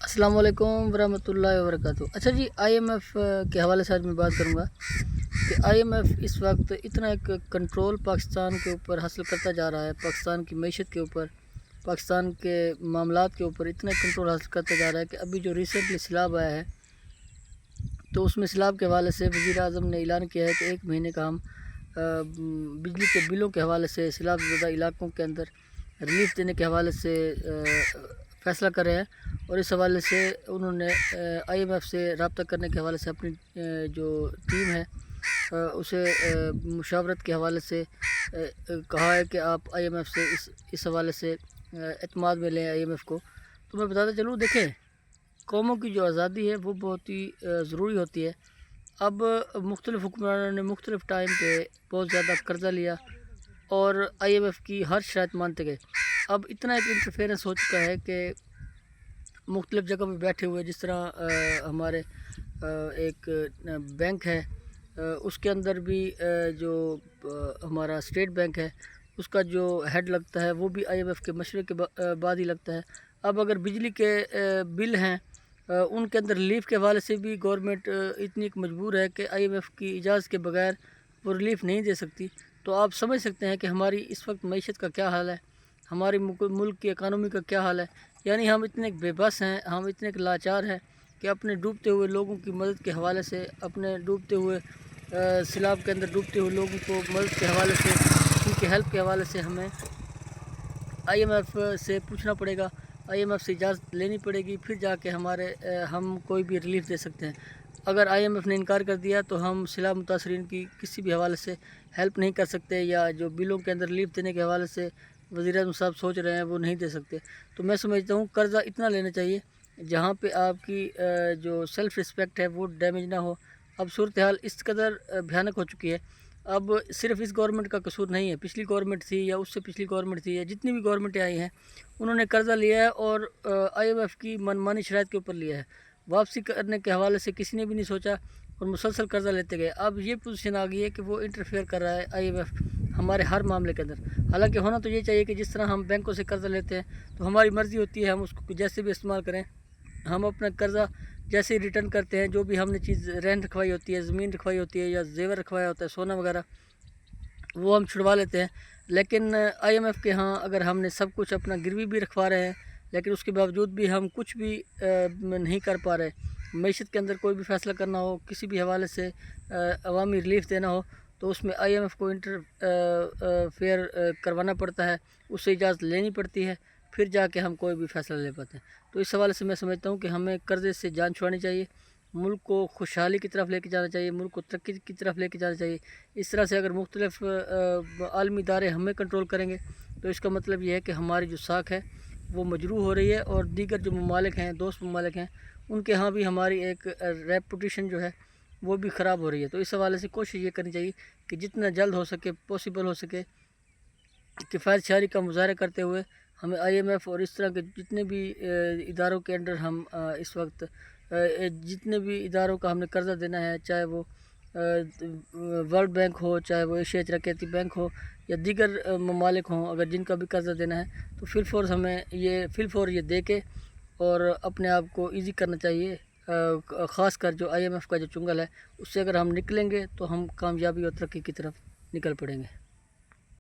अस्सलाम वालेकुम वरहमतुल्लाहि वबरकातुहू। अच्छा जी, आईएमएफ के हवाले से आज मैं बात करूँगा कि आईएमएफ इस वक्त इतना एक कंट्रोल पाकिस्तान के ऊपर हासिल करता जा रहा है, पाकिस्तान की मईशत के ऊपर, पाकिस्तान के मामलात के ऊपर इतना कंट्रोल हासिल करता जा रहा है कि अभी जो रिसेंटली सैलाब आया है तो उसमें सैलाब के हवाले से वज़ीर आज़म ने ऐलान किया है कि 1 महीने का हम बिजली के बिलों के हवाले से सैलाब ज़दा इलाकों के अंदर रिलीफ देने के हवाले से फ़ैसला कर रहे हैं। और इस हवाले से उन्होंने आईएमएफ से रब्ता करने के हवाले से अपनी जो टीम है उसे मुशावरत के हवाले से कहा है कि आप आईएमएफ से इस हवाले से एतमाद में लें आईएमएफ को। तो मैं बताता चलूँ, देखें, कौमों की जो आज़ादी है वो बहुत ही ज़रूरी होती है। अब मुख्तलिफ़ हुक्मरानों ने मुख्तलिफ़ टाइम पे बहुत ज़्यादा कर्ज़ा लिया और आईएमएफ की हर शर्त मानते गए। अब इतना एक इंटरफेरेंस हो चुका है कि मुख्तलिफ़ जगह पे बैठे हुए, जिस तरह हमारे एक बैंक है, उसके अंदर भी जो हमारा स्टेट बैंक है उसका जो हेड लगता है वो भी आईएमएफ के मशवरे के बाद ही लगता है। अब अगर बिजली के बिल हैं उनके अंदर रिलीफ के हवाले से भी गवर्नमेंट इतनी मजबूर है कि आईएमएफ की इजाज़त के बगैर वो रिलीफ नहीं दे सकती। तो आप समझ सकते हैं कि हमारी इस वक्त मईशत का क्या हाल है, हमारी मुल्क की इकानमी का क्या हाल है। यानी हम इतने बेबस हैं, हम इतने लाचार हैं कि अपने डूबते हुए लोगों की मदद के हवाले से, अपने डूबते हुए सैलाब के अंदर डूबते हुए लोगों को मदद के हवाले से, उनकी हेल्प के हवाले से हमें आईएमएफ से पूछना पड़ेगा, आईएमएफ से इजाज़त लेनी पड़ेगी, फिर जाके हम कोई भी रिलीफ दे सकते हैं। अगर आईएमएफ ने इनकार कर दिया तो हम सैलाब मुतासरीन की किसी भी हवाले से हेल्प नहीं कर सकते, या जो बिलों के अंदर रिलीफ देने के हवाले से वज़ीर-ए-आज़म साहब सोच रहे हैं वो नहीं दे सकते। तो मैं समझता हूँ कर्ज़ा इतना लेना चाहिए जहाँ पे आपकी जो सेल्फ़ रिस्पेक्ट है वो डैमेज ना हो। अब सूरत हाल इस कदर भयानक हो चुकी है। अब सिर्फ़ इस गवर्नमेंट का कसूर नहीं है, पिछली गवर्नमेंट थी या उससे पिछली गवर्नमेंट थी या जितनी भी गवर्नमेंटें आई हैं उन्होंने कर्ज़ा लिया है और आईएमएफ की मनमानी शराइत के ऊपर लिया है। वापसी करने के हवाले से किसी ने भी नहीं सोचा और मुसलसल कर्ज़ा लेते गए। अब ये पोजीशन आ गई है कि वो इंटरफेयर कर रहा है आईएमएफ हमारे हर मामले के अंदर। हालांकि होना तो ये चाहिए कि जिस तरह हम बैंकों से कर्ज़ा लेते हैं तो हमारी मर्ज़ी होती है, हम उसको जैसे भी इस्तेमाल करें। हम अपना कर्ज़ा जैसे ही रिटर्न करते हैं, जो भी हमने चीज़ रेंट रखवाई होती है, ज़मीन रखवाई होती है या जेवर रखवाया होता है, सोना वगैरह, वो हम छुड़वा लेते हैं। लेकिन आईएमएफ के यहाँ अगर हमने सब कुछ अपना गिरवी भी रखवा रहे हैं लेकिन उसके बावजूद भी हम कुछ भी नहीं कर पा रहे, मईशत के अंदर कोई भी फ़ैसला करना हो, किसी भी हवाले से अवामी रिलीफ देना हो, तो उसमें आईएमएफ को इंटरफेयर करवाना पड़ता है, उससे इजाज़त लेनी पड़ती है, फिर जाके हम कोई भी फ़ैसला ले पाते हैं। तो इस हवाले से मैं समझता हूँ कि हमें कर्ज़े से जान छुड़ानी चाहिए, मुल्क को खुशहाली की तरफ लेके जाना चाहिए, मुल्क को तरक्की की तरफ लेके जाना चाहिए। इस तरह से अगर मुख्तलिफ़ आलमी इदारे हमें कंट्रोल करेंगे तो इसका मतलब ये है कि हमारी जो साख है वो मजरूह हो रही है और दीगर जो ममालिक हैं, दोस्त ममालिक हैं, उनके यहाँ भी हमारी एक रेपुटेशन जो है वो भी ख़राब हो रही है। तो इस हवाले से कोशिश ये करनी चाहिए कि जितना जल्द हो सके, पॉसिबल हो सके, किफ़ायत शहरी का मुज़ाहरा करते हुए हमें आईएमएफ और इस तरह के जितने भी इदारों के अंडर हम इस वक्त जितने भी इदारों का हमने कर्ज़ा देना है, चाहे वो वर्ल्ड बैंक हो, चाहे वो एशिया तरक्याती बैंक हो या दीगर ममालिक हों, अगर जिनका भी कर्ज़ा देना है तो फिलफौर ये दे के और अपने आप को ईज़ी करना चाहिए। ख़ास कर जो आईएमएफ का जो चुंगल है उससे अगर हम निकलेंगे तो हम कामयाबी और तरक्की की तरफ निकल पड़ेंगे।